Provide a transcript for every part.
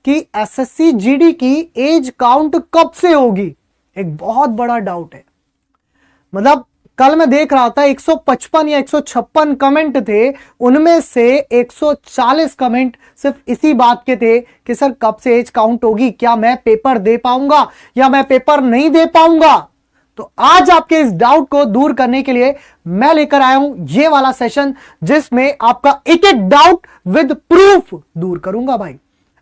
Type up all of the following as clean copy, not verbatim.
कि SSC GD की as count कब से होगी, एक बहुत बड़ा डाउट है। मतलब कल मैं देख रहा था 155 या 156 कमेंट थे, उनमें से 140 कमेंट सिर्फ इसी बात के थे कि सर कब से एज काउंट होगी, क्या मैं पेपर दे पाऊंगा या मैं पेपर नहीं दे पाऊंगा। तो आज आपके इस डाउट को दूर करने के लिए मैं लेकर आया हूं ये वाला सेशन, जिसमें आपका एक एक डाउट विद प्रूफ दूर करूंगा। भाई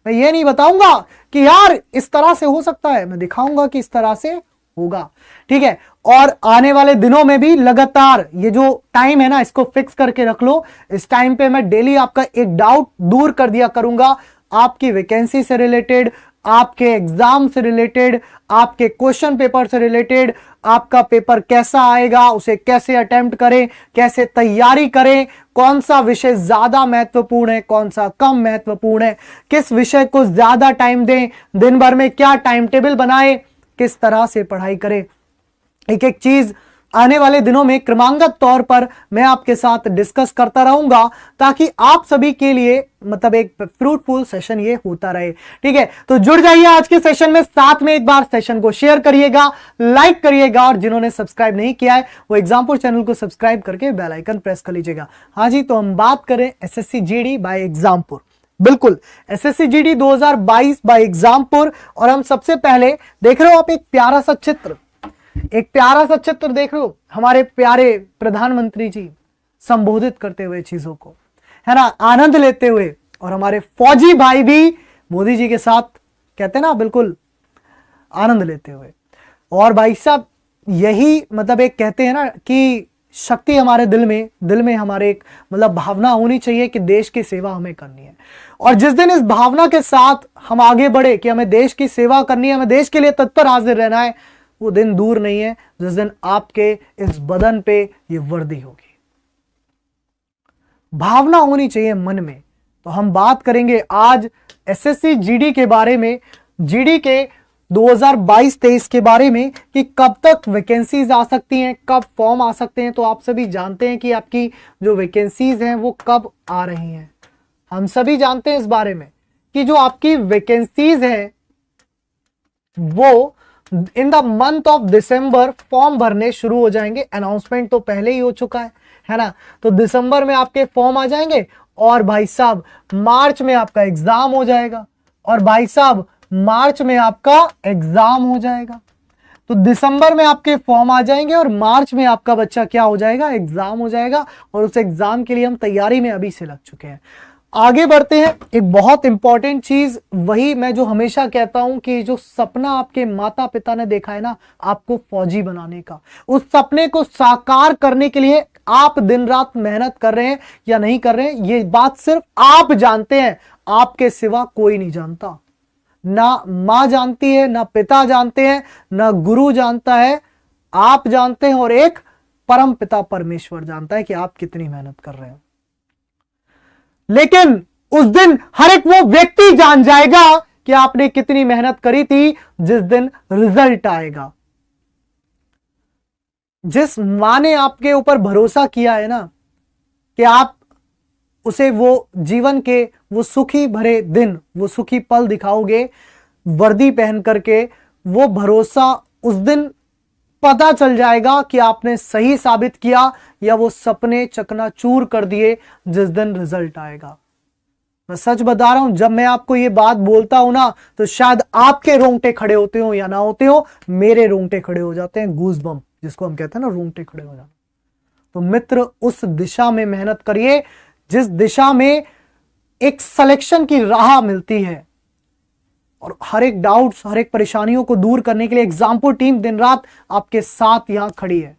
मैं ये नहीं बताऊंगा कि यार इस तरह से हो सकता है, मैं दिखाऊंगा कि इस तरह से होगा, ठीक है। और आने वाले दिनों में भी लगातार ये जो टाइम है ना, इसको फिक्स करके रख लो। इस टाइम पे मैं डेली आपका एक डाउट दूर कर दिया करूंगा, आपकी वैकेंसी से रिलेटेड, आपके एग्जाम से रिलेटेड, आपके क्वेश्चन पेपर से रिलेटेड, आपका पेपर कैसा आएगा, उसे कैसे अटेम्प्ट करें, कैसे तैयारी करें, कौन सा विषय ज्यादा महत्वपूर्ण है, कौन सा कम महत्वपूर्ण है, किस विषय को ज्यादा टाइम दें, दिन भर में क्या टाइम टेबल बनाए, किस तरह से पढ़ाई करें, एक एक चीज आने वाले दिनों में क्रमागत तौर पर मैं आपके साथ डिस्कस करता रहूंगा, ताकि आप सभी के लिए मतलब एक फ्रूटफुल सेशन ये होता रहे, ठीक है। तो जुड़ जाइए आज के सेशन में, साथ में एक बार सेशन को शेयर करिएगा, लाइक करिएगा, और जिन्होंने सब्सक्राइब नहीं किया है वो एग्जामपुर चैनल को सब्सक्राइब करके बेल आइकन प्रेस कर लीजिएगा। हाँ जी, तो हम बात करें एसएससी जीडी बाय एग्जामपुर। बिल्कुल, एसएससी जीडी 2022 बाय एग्जामपुर। और हम सबसे पहले देख रहे हो आप एक प्यारा सा चित्र, एक प्यारा सा चित्र देख रहे हो, हमारे प्यारे प्रधानमंत्री जी संबोधित करते हुए चीजों को, है ना, आनंद लेते हुए, और हमारे फौजी भाई भी मोदी जी के साथ कहते हैं ना, बिल्कुल आनंद लेते हुए। और भाई साहब यही मतलब एक कहते हैं ना कि शक्ति हमारे दिल में हमारे एक मतलब भावना होनी चाहिए कि देश की सेवा हमें करनी है। और जिस दिन इस भावना के साथ हम आगे बढ़े कि हमें देश की सेवा करनी है, हमें देश के लिए तत्पर हाजिर रहना है, वो दिन दूर नहीं है जिस दिन आपके इस बदन पे ये वर्दी होगी। भावना होनी चाहिए मन में। तो हम बात करेंगे आज एसएससी जीडी के बारे में, जीडी के 2022-23 के बारे में, कि कब तक वैकेंसीज आ सकती हैं, कब फॉर्म आ सकते हैं। तो आप सभी जानते हैं कि आपकी जो वैकेंसीज हैं वो कब आ रही हैं। हम सभी जानते हैं इस बारे में कि जो आपकी वैकेंसीज हैं वो in the month of December form भरने शुरू हो जाएंगे। अनाउंसमेंट तो पहले ही हो चुका है ना। तो दिसंबर में आपके फॉर्म आ जाएंगे, और भाई साहब मार्च में आपका एग्जाम हो जाएगा, और भाई साहब मार्च में आपका एग्जाम हो जाएगा। तो दिसंबर में आपके फॉर्म आ जाएंगे और मार्च में आपका बच्चा क्या हो जाएगा, एग्जाम हो जाएगा। और उस एग्जाम के लिए हम तैयारी में अभी से लग चुके हैं। आगे बढ़ते हैं। एक बहुत इंपॉर्टेंट चीज, वही मैं जो हमेशा कहता हूं कि जो सपना आपके माता पिता ने देखा है ना आपको फौजी बनाने का, उस सपने को साकार करने के लिए आप दिन रात मेहनत कर रहे हैं या नहीं कर रहे हैं, ये बात सिर्फ आप जानते हैं, आपके सिवा कोई नहीं जानता। ना मां जानती है, ना पिता जानते हैं, ना गुरु जानता है, आप जानते हैं, और एक परम पिता परमेश्वर जानता है कि आप कितनी मेहनत कर रहे हैं। लेकिन उस दिन हर एक वो व्यक्ति जान जाएगा कि आपने कितनी मेहनत करी थी जिस दिन रिजल्ट आएगा। जिस मां ने आपके ऊपर भरोसा किया है ना कि आप उसे वो जीवन के वो सुखी भरे दिन, वो सुखी पल दिखाओगे वर्दी पहन करके, वो भरोसा उस दिन पता चल जाएगा कि आपने सही साबित किया या वो सपने चकनाचूर कर दिए जिस दिन रिजल्ट आएगा। मैं सच बता रहा हूं, जब मैं आपको ये बात बोलता हूं ना तो शायद आपके रोंगटे खड़े होते हो या ना होते हो, मेरे रोंगटे खड़े हो जाते हैं, गूज़बम्प जिसको हम कहते हैं ना, रोंगटे खड़े हो जाते। तो मित्र उस दिशा में मेहनत करिए जिस दिशा में एक सिलेक्शन की राह मिलती है, और हर एक डाउट्स, हर एक परेशानियों को दूर करने के लिए एग्जामपुर टीम दिन रात आपके साथ यहां खड़ी है।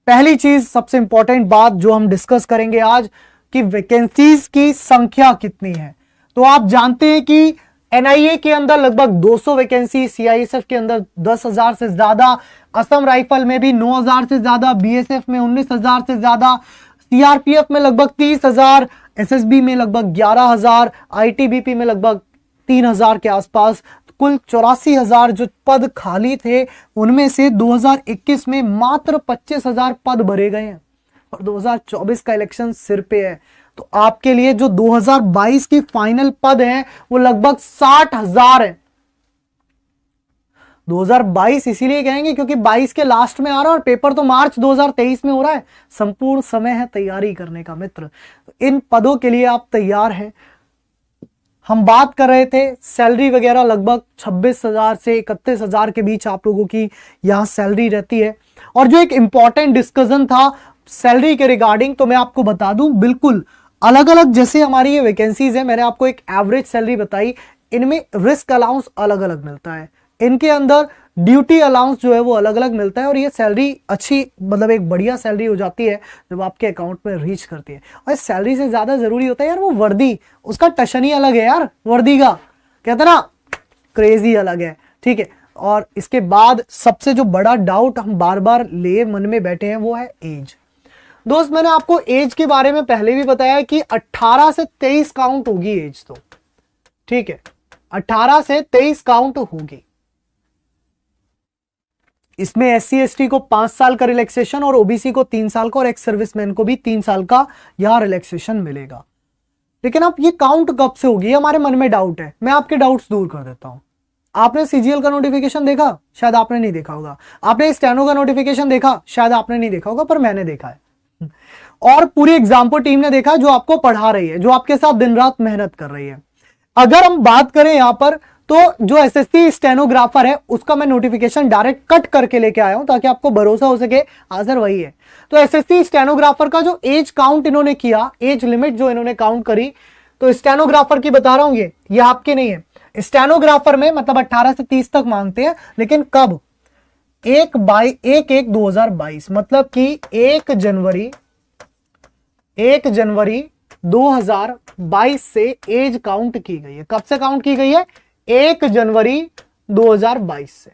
पहली चीज, सबसे इंपॉर्टेंट बात जो हम डिस्कस करेंगे आज, कि वैकेंसीज की संख्या कितनी है। तो आप जानते हैं कि एनआईए के अंदर लगभग 200 वैकेंसी, सीआईएसएफ के अंदर 10,000 से ज्यादा, असम राइफल में भी 9,000 से ज्यादा, बीएसएफ में 19,000 से ज्यादा, सीआरपीएफ में लगभग 30,000, एसएसबी में लगभग 11,000, आईटीबीपी में लगभग 3,000 के आसपास। कुल 84,000 जो पद खाली थे, उनमें से 2021 में मात्र 25,000 पद भरे गए हैं, और 2024 का इलेक्शन सिर पे है। तो आपके लिए जो 2022 की फाइनल पद है वो लगभग 60,000 है। 2022 इसीलिए कहेंगे क्योंकि 22 के लास्ट में आ रहा है और पेपर तो मार्च 2023 में हो रहा है। संपूर्ण समय है तैयारी करने का मित्र। इन पदों के लिए आप तैयार हैं। हम बात कर रहे थे सैलरी वगैरह लगभग 26,000 से 31,000 के बीच आप लोगों की यहां सैलरी रहती है। और जो एक इंपॉर्टेंट डिस्कशन था सैलरी के रिगार्डिंग, तो मैं आपको बता दूं बिल्कुल अलग अलग जैसे हमारी ये वैकेंसीज है, मैंने आपको एक एवरेज सैलरी बताई, इनमें रिस्क अलाउंस अलग अलग मिलता है, इनके अंदर ड्यूटी अलाउंस जो है वो अलग अलग मिलता है और ये सैलरी अच्छी मतलब एक बढ़िया सैलरी हो जाती है जब आपके अकाउंट में रीच करती है। और सैलरी से ज्यादा जरूरी होता है यार वो वर्दी, उसका टशन ही अलग है यार, वर्दी का कहते ना क्रेजी अलग है, ठीक है। और इसके बाद सबसे जो बड़ा डाउट हम बार बार ले मन में बैठे हैं वो है एज। दोस्त मैंने आपको एज के बारे में पहले भी बताया कि 18 से 23 काउंट होगी एज, तो ठीक है 18 से 23 काउंट होगी। इसमें SC ST को 5 साल का रिलैक्सेशन और OBC को 3 साल का और एक्स सर्विसमैन को भी 3 साल का यहां रिलैक्सेशन मिलेगा। लेकिन अब ये काउंट कब से होगी हमारे मन में डाउट है, मैं आपके डाउट्स दूर कर देता हूं। आपने CGL का नोटिफिकेशन देखा? शायद आपने नहीं देखा होगा। आपने स्टेनो का नोटिफिकेशन देखा? शायद आपने नहीं देखा होगा, पर मैंने देखा है। और पूरी एग्जाम्पल टीम ने देखा जो आपको पढ़ा रही है, जो आपके साथ दिन रात मेहनत कर रही है। अगर हम बात करें यहां पर तो जो SSC स्टेनोग्राफर है उसका मैं नोटिफिकेशन डायरेक्ट कट करके लेके आया हूं ताकि आपको भरोसा हो सके आंसर वही है। तो SSC स्टेनोग्राफर का जो एज काउंट इन्होंने किया, एज लिमिट जो इन्होंने काउंट करी, तो स्टेनोग्राफर की बता रहा हूं ये आपके नहीं है। स्टेनोग्राफर में मतलब 18 से 30 तक मांगते हैं, लेकिन कब? 1/1/2022 मतलब कि 1 जनवरी 2022 से एज काउंट की गई है। कब से काउंट की गई है? 1 जनवरी 2022 से।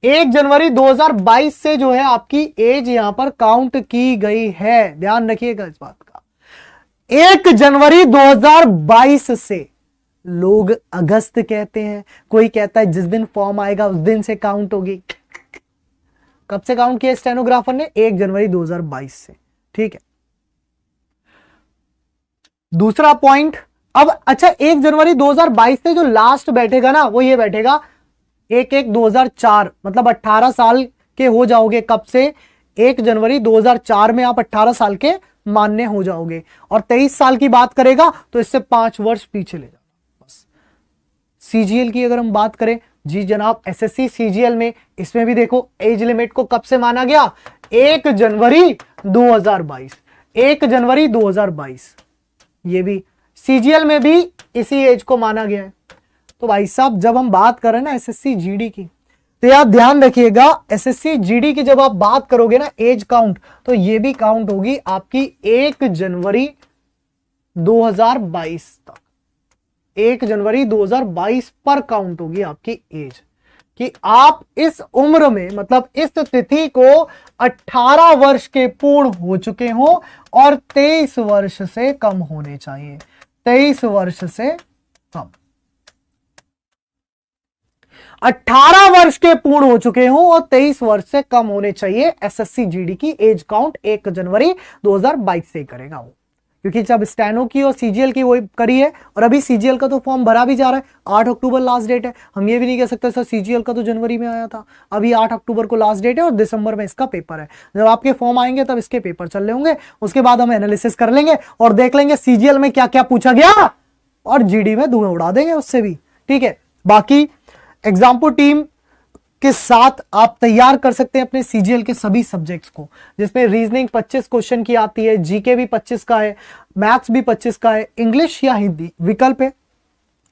1 जनवरी 2022 से जो है आपकी एज यहां पर काउंट की गई है, ध्यान रखिएगा इस बात का। 1 जनवरी 2022 से। लोग अगस्त कहते हैं, कोई कहता है जिस दिन फॉर्म आएगा उस दिन से काउंट होगी। कब से काउंट किया स्टेनोग्राफर ने? 1 जनवरी 2022 से, ठीक है। दूसरा पॉइंट, अब अच्छा 1 जनवरी 2022 से जो लास्ट बैठेगा ना वो ये बैठेगा 1/1/2004, मतलब 18 साल के हो जाओगे। कब से? 1 जनवरी 2004 में आप 18 साल के मान्य हो जाओगे। और 23 साल की बात करेगा तो इससे 5 वर्ष पीछे ले जाओ बस। CGL की अगर हम बात करें, जी जनाब SSC CGL में इसमें भी देखो एज लिमिट को कब से माना गया? 1 जनवरी 2022। 1 जनवरी 2022 ये भी CGL में भी इसी एज को माना गया है। तो भाई साहब जब हम बात करें ना SSC GD की, तो यार ध्यान रखिएगा SSC GD की जब आप बात करोगे ना एज काउंट, तो ये भी काउंट होगी आपकी 1 जनवरी 2022 तक। 1 जनवरी 2022 पर काउंट होगी आपकी एज, कि आप इस उम्र में मतलब इस तिथि को 18 वर्ष के पूर्ण हो चुके हो और 23 वर्ष से कम होने चाहिए। 23 वर्ष से कम, 18 वर्ष के पूर्ण हो चुके हो और 23 वर्ष से कम होने चाहिए। SSC GD की एज काउंट 1 जनवरी 2022 से करेगा वो, क्योंकि जब स्टेनो की और CGL की वही करी है। और अभी CGL का तो फॉर्म भरा भी जा रहा है, 8 अक्टूबर लास्ट डेट है। हम ये भी नहीं कह सकते सर CGL का तो जनवरी में आया था, अभी 8 अक्टूबर को लास्ट डेट है और दिसंबर में इसका पेपर है। जब आपके फॉर्म आएंगे तब इसके पेपर चल रहे होंगे, उसके बाद हम एनालिसिस कर लेंगे और देख लेंगे CGL में क्या क्या पूछा गया और GD में धुएं उड़ा देंगे उससे भी, ठीक है। बाकी एग्जाम्पल टीम के साथ आप तैयार कर सकते हैं अपने CGL के सभी सब्जेक्ट्स को, जिसमें रीजनिंग 25 क्वेश्चन की आती है, GK भी 25 का है, मैथ्स भी 25 का है, इंग्लिश या हिंदी विकल्प है,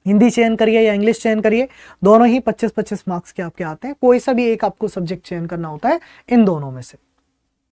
हिंदी चयन करिए या इंग्लिश चयन करिए, दोनों ही 25-25 मार्क्स के आपके आते हैं। कोई सा भी एक आपको सब्जेक्ट चयन करना होता है इन दोनों में से।